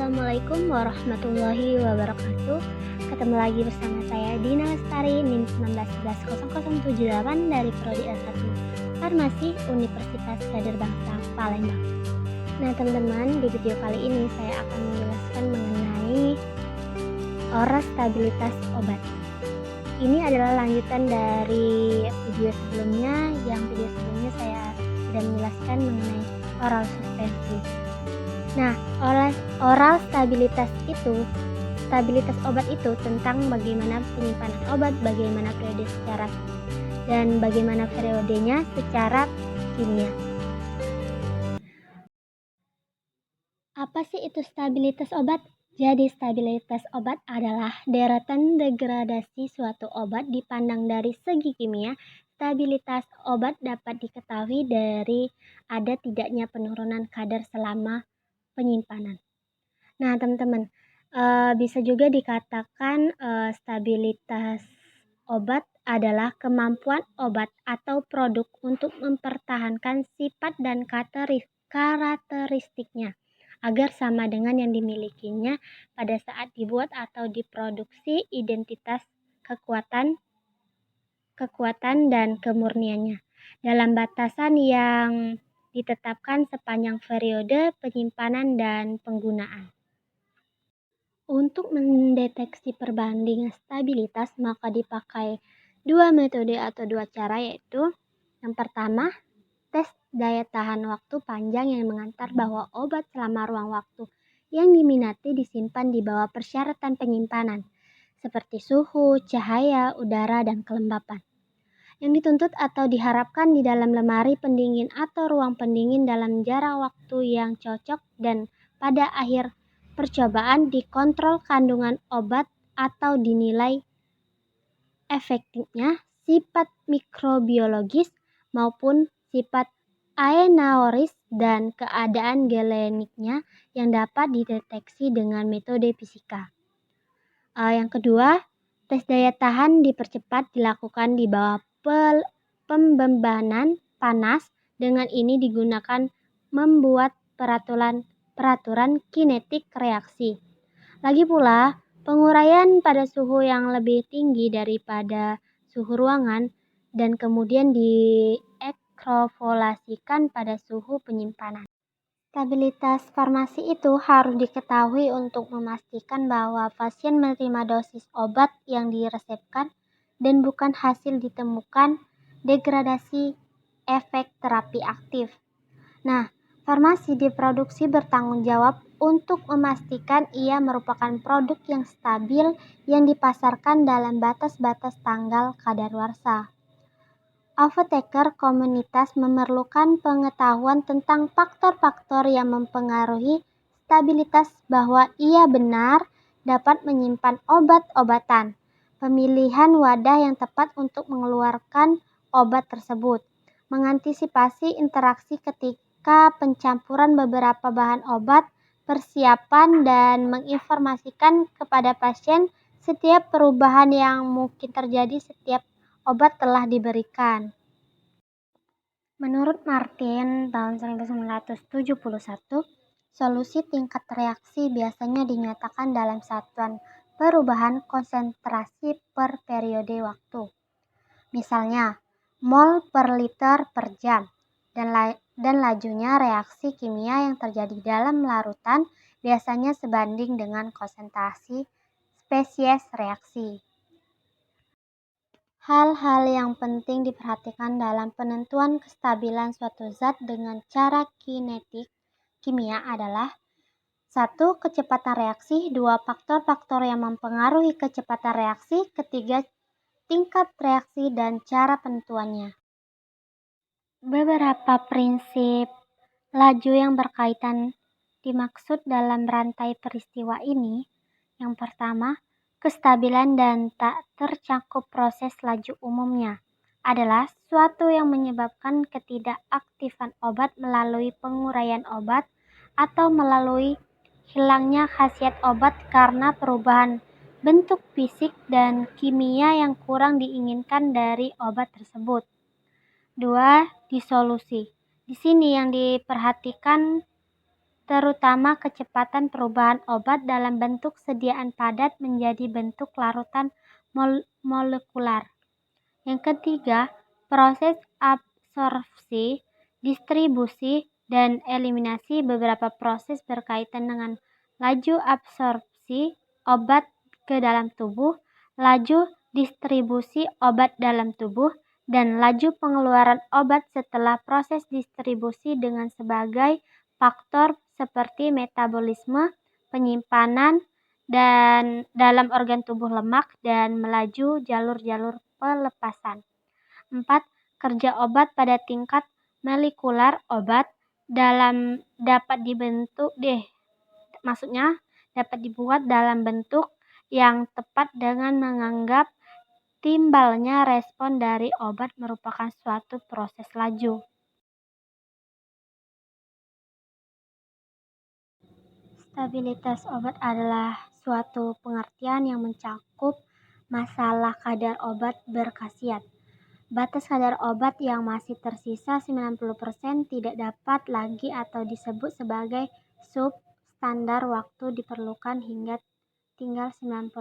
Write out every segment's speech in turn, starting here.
Assalamualaikum warahmatullahi wabarakatuh. Ketemu lagi bersama saya Dina Lestari NIM 19110078 dari Prodi S1 Farmasi Universitas Gadjah Bangsa Palembang. Nah teman-teman, di video kali ini saya akan menjelaskan mengenai oral stabilitas obat. Ini adalah lanjutan dari video sebelumnya. Yang video sebelumnya saya sudah menjelaskan mengenai oral suspensi. Nah, oral stabilitas obat itu tentang bagaimana penyimpanan obat, bagaimana periodenya secara kimia. Apa sih itu stabilitas obat? Jadi stabilitas obat adalah deretan degradasi suatu obat dipandang dari segi kimia. Stabilitas obat dapat diketahui dari ada tidaknya penurunan kadar selama penyimpanan. Nah teman-teman, bisa juga dikatakan stabilitas obat adalah kemampuan obat atau produk untuk mempertahankan sifat dan karakteristiknya agar sama dengan yang dimilikinya pada saat dibuat atau diproduksi. Identitas kekuatan dan kemurniannya dalam batasan yang ditetapkan sepanjang periode penyimpanan dan penggunaan. Untuk mendeteksi perbandingan stabilitas maka dipakai dua metode atau dua cara, yaitu yang pertama, tes daya tahan waktu panjang yang mengantar bahwa obat selama ruang waktu yang diminati disimpan di bawah persyaratan penyimpanan seperti suhu, cahaya, udara, dan kelembapan yang dituntut atau diharapkan di dalam lemari pendingin atau ruang pendingin dalam jarak waktu yang cocok, dan pada akhir percobaan dikontrol kandungan obat atau dinilai efektifnya sifat mikrobiologis maupun sifat aenaoris dan keadaan geleniknya yang dapat dideteksi dengan metode fisika. Yang kedua, tes daya tahan dipercepat dilakukan di bawah pembebanan panas. Dengan ini digunakan membuat peraturan kinetik reaksi. Lagi pula, penguraian pada suhu yang lebih tinggi daripada suhu ruangan dan kemudian diekstrapolisikan pada suhu penyimpanan. Stabilitas farmasi itu harus diketahui untuk memastikan bahwa pasien menerima dosis obat yang diresepkan dan bukan hasil ditemukan degradasi efek terapi aktif. Nah, farmasi diproduksi bertanggung jawab untuk memastikan ia merupakan produk yang stabil yang dipasarkan dalam batas-batas tanggal kadaluarsa. Apoteker komunitas memerlukan pengetahuan tentang faktor-faktor yang mempengaruhi stabilitas bahwa ia benar dapat menyimpan obat-obatan, pemilihan wadah yang tepat untuk mengeluarkan obat tersebut, mengantisipasi interaksi ketika pencampuran beberapa bahan obat, persiapan dan menginformasikan kepada pasien setiap perubahan yang mungkin terjadi setiap obat telah diberikan. Menurut Martin tahun 1971, solusi tingkat reaksi biasanya dinyatakan dalam satuan perubahan konsentrasi per periode waktu. Misalnya, mol per liter per jam, dan lajunya reaksi kimia yang terjadi dalam larutan biasanya sebanding dengan konsentrasi spesies reaksi. Hal-hal yang penting diperhatikan dalam penentuan kestabilan suatu zat dengan cara kinetik kimia adalah 1. Kecepatan reaksi, 2. Faktor-faktor yang mempengaruhi kecepatan reaksi, 3. Tingkat reaksi dan cara penentuannya. Beberapa prinsip laju yang berkaitan dimaksud dalam rantai peristiwa ini. Yang pertama, kestabilan dan tak tercakup proses laju umumnya adalah suatu yang menyebabkan ketidakaktifan obat melalui penguraian obat atau melalui hilangnya khasiat obat karena perubahan bentuk fisik dan kimia yang kurang diinginkan dari obat tersebut. 2. Disolusi. Di sini yang diperhatikan terutama kecepatan perubahan obat dalam bentuk sediaan padat menjadi bentuk larutan molekular. Yang ketiga, proses absorpsi, distribusi, dan eliminasi. Beberapa proses berkaitan dengan laju absorpsi obat ke dalam tubuh, laju distribusi obat dalam tubuh, dan laju pengeluaran obat setelah proses distribusi dengan sebagai faktor seperti metabolisme, penyimpanan, dan dalam organ tubuh lemak, dan melaju jalur-jalur pelepasan. 4. Kerja obat pada tingkat molekular. Obat dapat dibuat dalam bentuk yang tepat dengan menganggap timbalnya respon dari obat merupakan suatu proses laju. Stabilitas obat adalah suatu pengertian yang mencakup masalah kadar obat berkhasiat. Batas kadar obat yang masih tersisa 90% tidak dapat lagi atau disebut sebagai substandar waktu diperlukan hingga tinggal 90%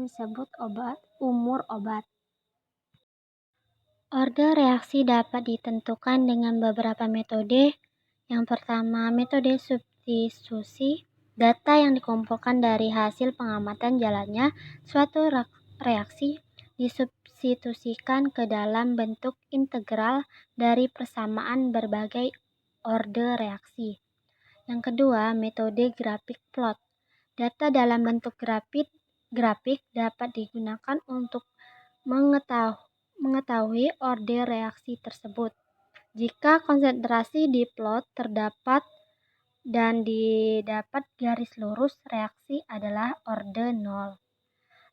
disebut umur obat. Order reaksi dapat ditentukan dengan beberapa metode. Yang pertama, metode substitusi. Data yang dikumpulkan dari hasil pengamatan jalannya suatu reaksi disubstitusikan ke dalam bentuk integral dari persamaan berbagai order reaksi. Yang kedua, metode grafik plot. Data dalam bentuk grafik dapat digunakan untuk mengetahui order reaksi tersebut. Jika konsentrasi di plot terdapat dan didapat garis lurus, reaksi adalah order 0.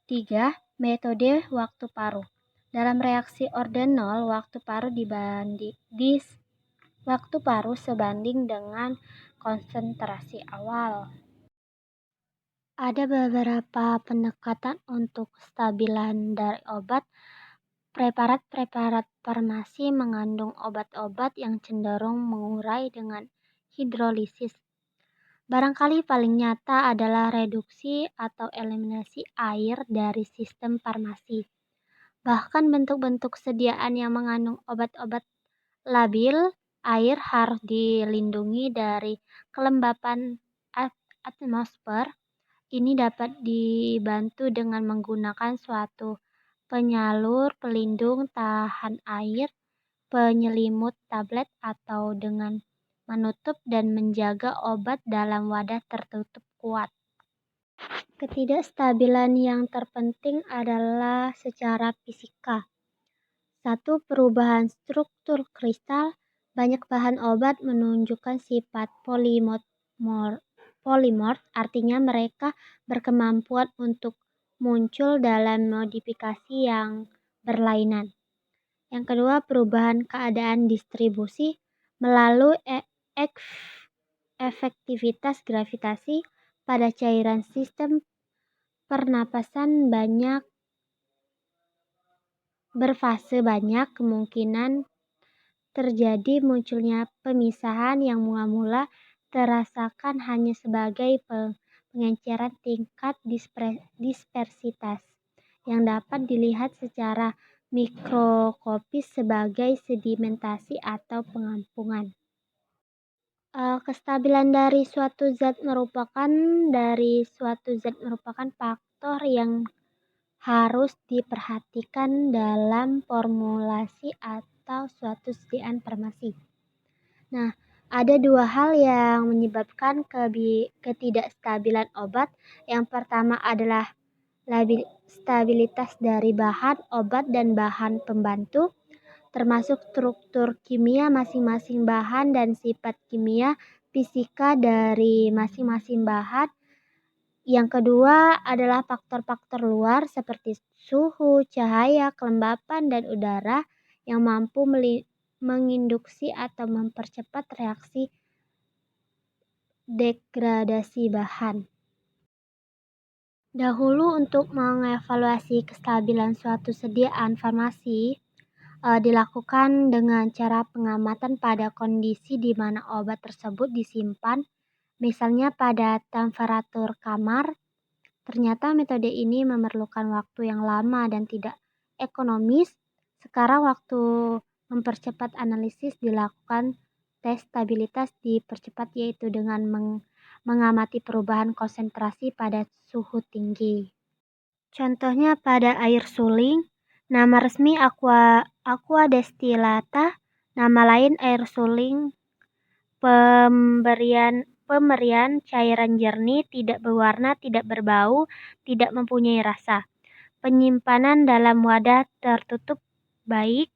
3. Metode waktu paruh. Dalam reaksi order 0, waktu paruh sebanding dengan konsentrasi awal. Ada beberapa pendekatan untuk stabilan dari obat. Preparat farmasi mengandung obat-obat yang cenderung mengurai dengan hidrolisis. Barangkali paling nyata adalah reduksi atau eliminasi air dari sistem farmasi. Bahkan bentuk-bentuk sediaan yang mengandung obat-obat labil air harus dilindungi dari kelembapan atmosfer. Ini dapat dibantu dengan menggunakan suatu penyalur pelindung tahan air, penyelimut tablet, atau dengan menutup dan menjaga obat dalam wadah tertutup kuat. Ketidakstabilan yang terpenting adalah secara fisika. 1. Perubahan struktur kristal. Banyak bahan obat menunjukkan sifat polimorf, artinya mereka berkemampuan untuk muncul dalam modifikasi yang berlainan. Yang kedua, perubahan keadaan distribusi melalui efektivitas gravitasi pada cairan sistem pernapasan berfase banyak kemungkinan terjadi munculnya pemisahan yang mula-mula terasakan hanya sebagai pengenceran tingkat dispersitas yang dapat dilihat secara mikroskopis sebagai sedimentasi atau pengampungan. Kestabilan dari suatu zat merupakan faktor yang harus diperhatikan dalam formulasi atau suatu sediaan farmasi. Nah, ada dua hal yang menyebabkan ketidakstabilan obat. Yang pertama adalah stabilitas dari bahan obat dan bahan pembantu, termasuk struktur kimia masing-masing bahan dan sifat kimia fisika dari masing-masing bahan. Yang kedua adalah faktor-faktor luar seperti suhu, cahaya, kelembapan, dan udara yang mampu menginduksi atau mempercepat reaksi degradasi bahan. Dahulu, untuk mengevaluasi kestabilan suatu sediaan farmasi dilakukan dengan cara pengamatan pada kondisi di mana obat tersebut disimpan misalnya pada temperatur kamar. Ternyata metode ini memerlukan waktu yang lama dan tidak ekonomis. Sekarang waktu mempercepat analisis dilakukan, tes stabilitas dipercepat yaitu dengan mengamati perubahan konsentrasi pada suhu tinggi. Contohnya pada air suling, nama resmi aqua destillata, nama lain air suling. Pemberian cairan jernih, tidak berwarna, tidak berbau, tidak mempunyai rasa. Penyimpanan dalam wadah tertutup baik,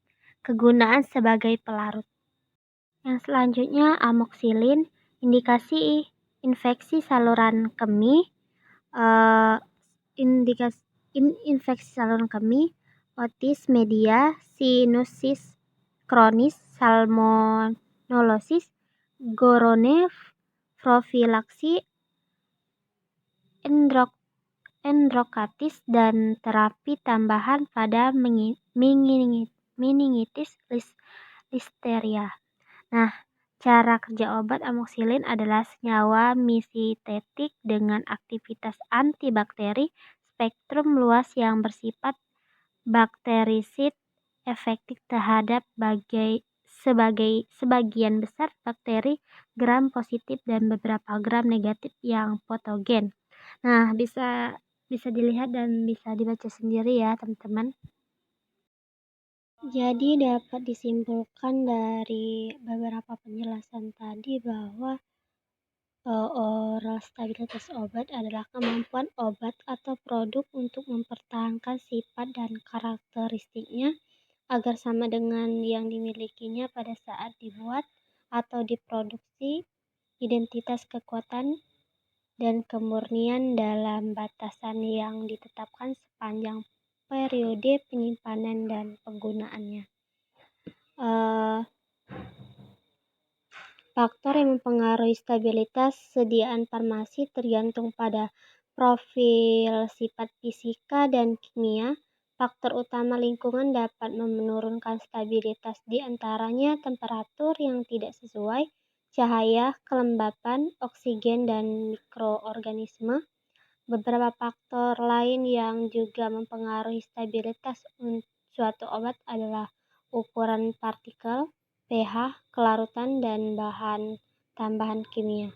kegunaan sebagai pelarut. Yang selanjutnya amoksilin, indikasi infeksi saluran kemih, infeksi saluran kemih, otis media, sinusitis kronis, salmonellosis, Gonorrhea, profilaksi endokardit dan terapi tambahan pada meningitis listeria. Nah, cara kerja obat amoksilin adalah senyawa misitetik dengan aktivitas antibakteri spektrum luas yang bersifat bakterisid, efektif terhadap sebagian besar bakteri gram positif dan beberapa gram negatif yang patogen. Nah, bisa dilihat dan bisa dibaca sendiri ya, teman-teman. Jadi dapat disimpulkan dari beberapa penjelasan tadi bahwa oral stabilitas obat adalah kemampuan obat atau produk untuk mempertahankan sifat dan karakteristiknya agar sama dengan yang dimilikinya pada saat dibuat atau diproduksi. Identitas kekuatan dan kemurnian dalam batasan yang ditetapkan sepanjang periode penyimpanan dan penggunaannya. Faktor yang mempengaruhi stabilitas sediaan farmasi tergantung pada profil sifat fisika dan kimia. Faktor utama lingkungan dapat menurunkan stabilitas, di antaranya temperatur yang tidak sesuai, cahaya, kelembapan, oksigen, dan mikroorganisme. Beberapa faktor lain yang juga mempengaruhi stabilitas suatu obat adalah ukuran partikel, pH, kelarutan, dan bahan tambahan kimia.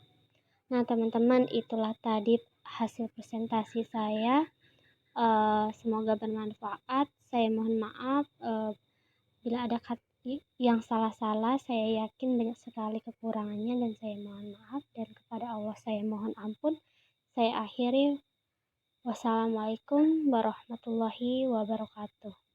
Nah, teman-teman, itulah tadi hasil presentasi saya. Semoga bermanfaat. Saya mohon maaf bila ada yang salah-salah. Saya yakin banyak sekali kekurangannya dan saya mohon maaf, dan kepada Allah saya mohon ampun. Saya akhiri. Wassalamualaikum warahmatullahi wabarakatuh.